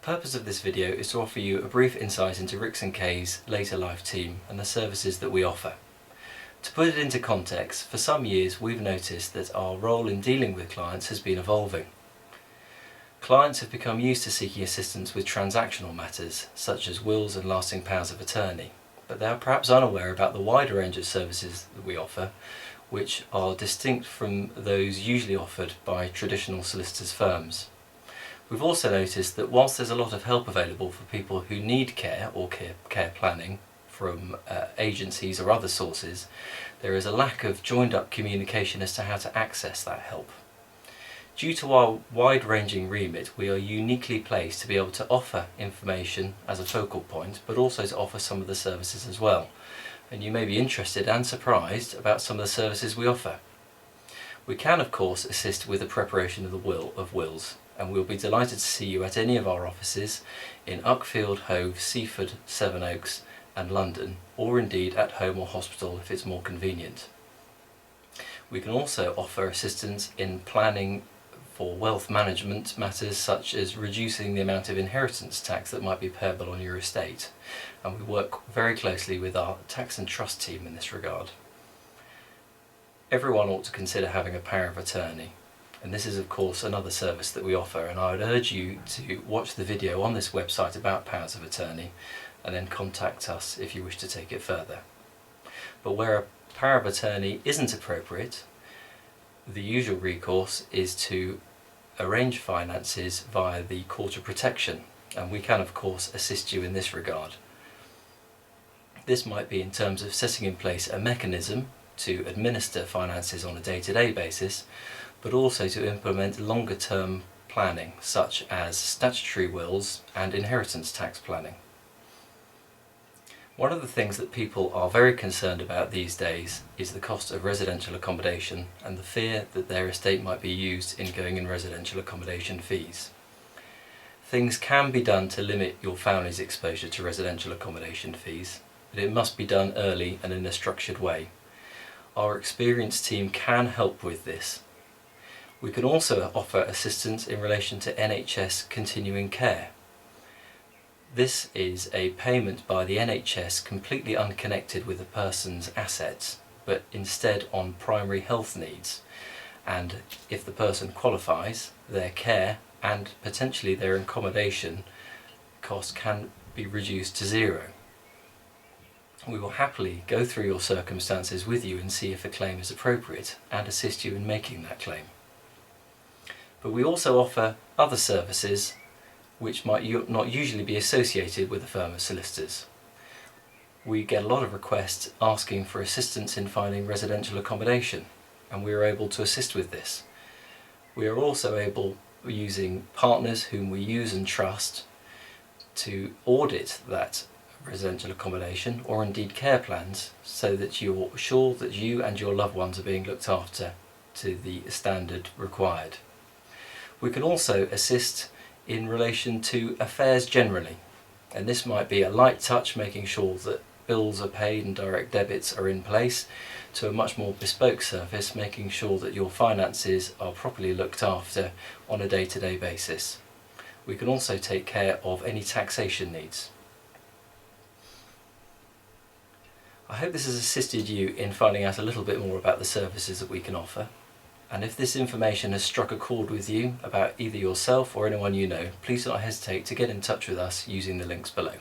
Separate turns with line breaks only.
The purpose of this video is to offer you a brief insight into Rix & Kay's later life team and the services that we offer. To put it into context, for some years we've noticed that our role in dealing with clients has been evolving. Clients have become used to seeking assistance with transactional matters, such as wills and lasting powers of attorney, but they are perhaps unaware about the wider range of services that we offer, which are distinct from those usually offered by traditional solicitors' firms. We've also noticed that whilst there's a lot of help available for people who need care or care planning from agencies or other sources, there is a lack of joined-up communication as to how to access that help. Due to our wide-ranging remit, we are uniquely placed to be able to offer information as a focal point, but also to offer some of the services as well. And you may be interested and surprised about some of the services we offer. We can, of course, assist with the preparation of wills, and we'll be delighted to see you at any of our offices in Uckfield, Hove, Seaford, Sevenoaks and London, or indeed at home or hospital if it's more convenient. We can also offer assistance in planning for wealth management matters such as reducing the amount of inheritance tax that might be payable on your estate, and we work very closely with our tax and trust team in this regard. Everyone ought to consider having a power of attorney, and this is of course another service that we offer, and I would urge you to watch the video on this website about powers of attorney and then contact us if you wish to take it further. But where a power of attorney isn't appropriate, the usual recourse is to arrange finances via the Court of Protection, and we can of course assist you in this regard. This might be in terms of setting in place a mechanism to administer finances on a day-to-day basis, but also to implement longer term planning such as statutory wills and inheritance tax planning. One of the things that people are very concerned about these days is the cost of residential accommodation and the fear that their estate might be used in going in residential accommodation fees. Things can be done to limit your family's exposure to residential accommodation fees, but it must be done early and in a structured way. Our experienced team can help with this. We can also offer assistance in relation to NHS continuing care. This is a payment by the NHS completely unconnected with a person's assets, but instead on primary health needs, and if the person qualifies, their care and potentially their accommodation cost can be reduced to zero. We will happily go through your circumstances with you and see if a claim is appropriate and assist you in making that claim. But we also offer other services which might not usually be associated with a firm of solicitors. We get a lot of requests asking for assistance in finding residential accommodation, and we are able to assist with this. We are also able, using partners whom we use and trust, to audit that residential accommodation or indeed care plans so that you're sure that you and your loved ones are being looked after to the standard required. We can also assist in relation to affairs generally, and this might be a light touch, making sure that bills are paid and direct debits are in place, to a much more bespoke service, making sure that your finances are properly looked after on a day-to-day basis. We can also take care of any taxation needs. I hope this has assisted you in finding out a little bit more about the services that we can offer. And if this information has struck a chord with you about either yourself or anyone you know, please do not hesitate to get in touch with us using the links below.